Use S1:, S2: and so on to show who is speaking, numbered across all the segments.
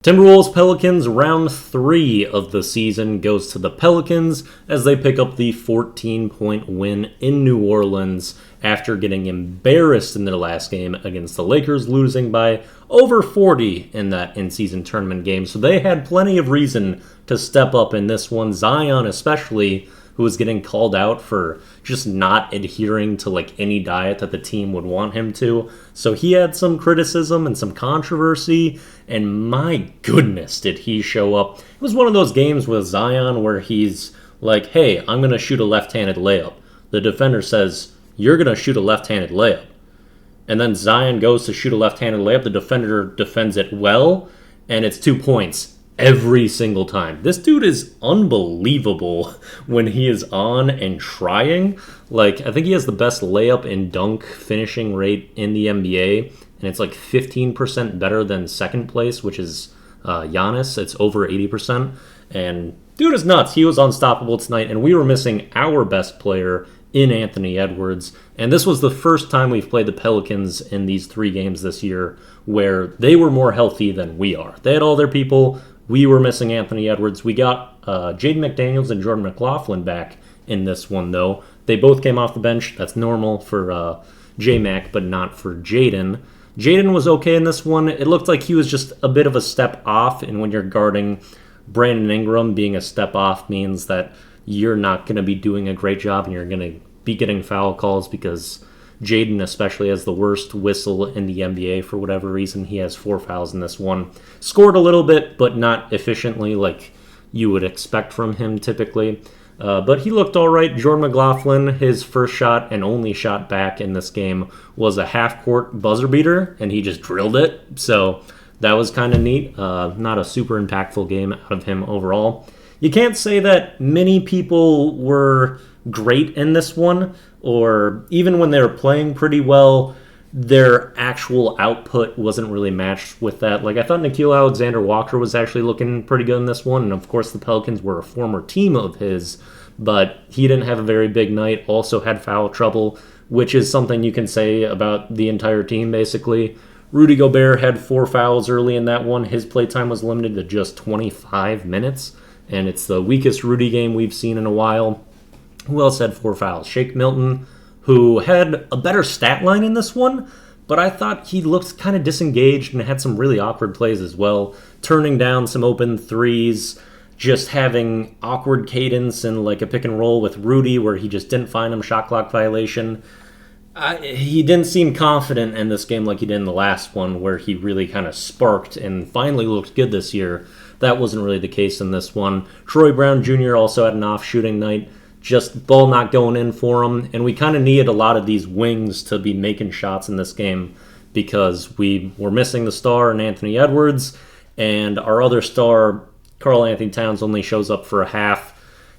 S1: Timberwolves Pelicans round 3 of the season goes to the Pelicans as they pick up the 14-point win in New Orleans after getting embarrassed in their last game against the Lakers, losing by over 40 in that in-season tournament game. So they had plenty of reason to step up in this one. Zion especially, who was getting called out for just not adhering to any diet that the team would want him to. So he had some criticism and some controversy, and my goodness did he show up. It was one of those games with Zion where he's like, hey, I'm going to shoot a left-handed layup. The defender says, you're going to shoot a left-handed layup. And then Zion goes to shoot a left-handed layup. The defender defends it well, and it's 2 points. Every single time. This dude is unbelievable when he is on and trying. I think he has the best layup and dunk finishing rate in the NBA, and it's 15% better than second place, which is Giannis. It's over 80%, and dude is nuts. He was unstoppable tonight, and we were missing our best player in Anthony Edwards, and this was the first time we've played the Pelicans in these 3 games this year where they were more healthy than we are. They had all their people. We were missing Anthony Edwards. We got Jaden McDaniels and Jordan McLaughlin back in this one, though. They both came off the bench. That's normal for J-Mac, but not for Jaden. Jaden was okay in this one. It looked like he was just a bit of a step off, and when you're guarding Brandon Ingram, being a step off means that you're not going to be doing a great job, and you're going to be getting foul calls because Jaden especially has the worst whistle in the NBA for whatever reason. He has 4 fouls in this one. Scored a little bit, but not efficiently like you would expect from him typically. But he looked all right. Jordan McLaughlin, his first shot and only shot back in this game was a half-court buzzer beater, and he just drilled it. So that was kind of neat. Not a super impactful game out of him overall. You can't say that many people were great in this one, or even when they were playing pretty well, their actual output wasn't really matched with that. I thought Nickeil Alexander-Walker was actually looking pretty good in this one, and of course the Pelicans were a former team of his, but he didn't have a very big night, also had foul trouble, which is something you can say about the entire team, basically. Rudy Gobert had 4 fouls early in that one. His playtime was limited to just 25 minutes, and it's the weakest Rudy game we've seen in a while. Who else had 4 fouls? Shake Milton, who had a better stat line in this one, but I thought he looked kind of disengaged and had some really awkward plays as well, turning down some open threes, just having awkward cadence and a pick and roll with Rudy where he just didn't find him, shot clock violation. He didn't seem confident in this game like he did in the last one where he really kind of sparked and finally looked good this year. That wasn't really the case in this one. Troy Brown Jr. also had an off shooting night. Just ball not going in for him, and we kind of needed a lot of these wings to be making shots in this game because we were missing the star in Anthony Edwards, and our other star, Karl Anthony Towns, only shows up for a half.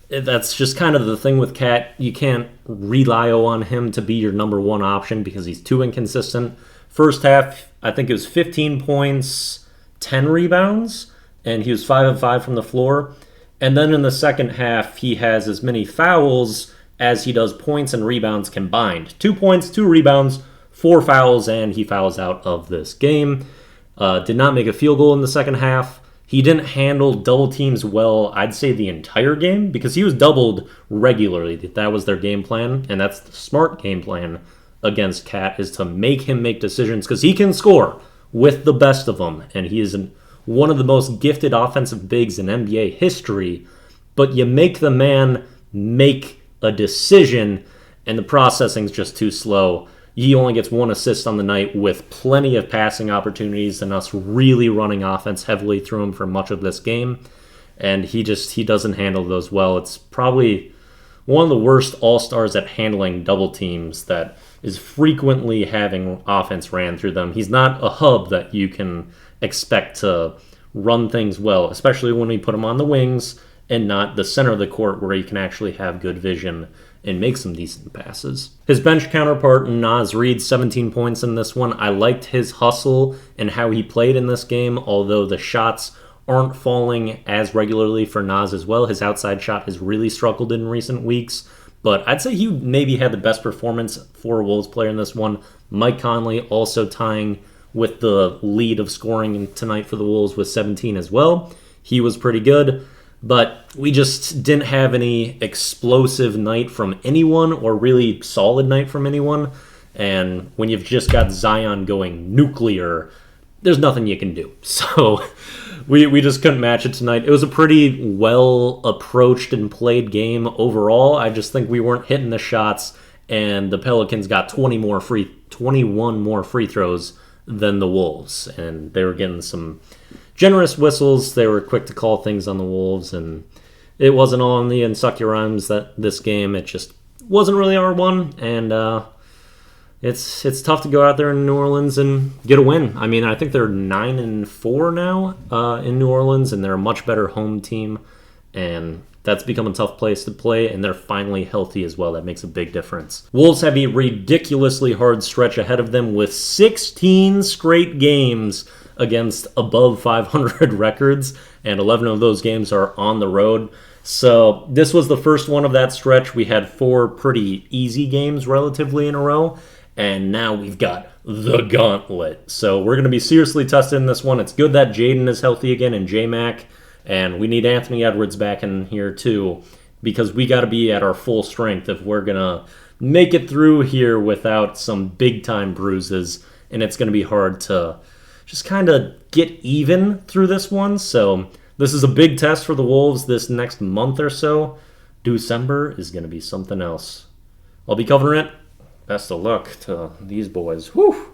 S1: That's just kind of the thing with Cat. You can't rely on him to be your number one option because he's too inconsistent. First half, I think it was 15 points, 10 rebounds, and he was 5 of 5 from the floor. And then in the second half, he has as many fouls as he does points and rebounds combined. 2 points, 2 rebounds, 4 fouls, and he fouls out of this game. Did not make a field goal in the second half. He didn't handle double teams well, I'd say the entire game, because he was doubled regularly. That was their game plan, and that's the smart game plan against Cat, is to make him make decisions, because he can score with the best of them, and he is one of the most gifted offensive bigs in NBA history, but you make the man make a decision, and the processing's just too slow. He only gets 1 assist on the night with plenty of passing opportunities and us really running offense heavily through him for much of this game, and he doesn't handle those well. It's probably one of the worst all-stars at handling double teams that is frequently having offense ran through them. He's not a hub that you can expect to run things well, especially when we put him on the wings and not the center of the court where he can actually have good vision and make some decent passes. His bench counterpart, Naz Reid, 17 points in this one. I liked his hustle and how he played in this game, although the shots aren't falling as regularly for Naz as well. His outside shot has really struggled in recent weeks, but I'd say he maybe had the best performance for a Wolves player in this one. Mike Conley also tying with the lead of scoring tonight for the Wolves with 17 as well. He was pretty good, but we just didn't have any explosive night from anyone or really solid night from anyone. And when you've just got Zion going nuclear, there's nothing you can do. So we just couldn't match it tonight. It was a pretty well approached and played game overall. I just think we weren't hitting the shots, and the Pelicans got 21 more free throws than the Wolves, and they were getting some generous whistles. They were quick to call things on the Wolves, and it wasn't all on the Strongarms that this game. It just wasn't really our one, and it's tough to go out there in New Orleans and get a win. I mean, I think they're 9-4 now in New Orleans, and they're a much better home team, and that's become a tough place to play, and they're finally healthy as well. That makes a big difference. Wolves have a ridiculously hard stretch ahead of them with 16 straight games against above 500 records, and 11 of those games are on the road. So this was the first one of that stretch. We had 4 pretty easy games relatively in a row, and now we've got the gauntlet. So we're going to be seriously tested in this one. It's good that Jaden is healthy again and J-Mac, and we need Anthony Edwards back in here too, because we got to be at our full strength if we're going to make it through here without some big-time bruises, and it's going to be hard to just kind of get even through this one. So this is a big test for the Wolves this next month or so. December is going to be something else. I'll be covering it. Best of luck to these boys. Whew.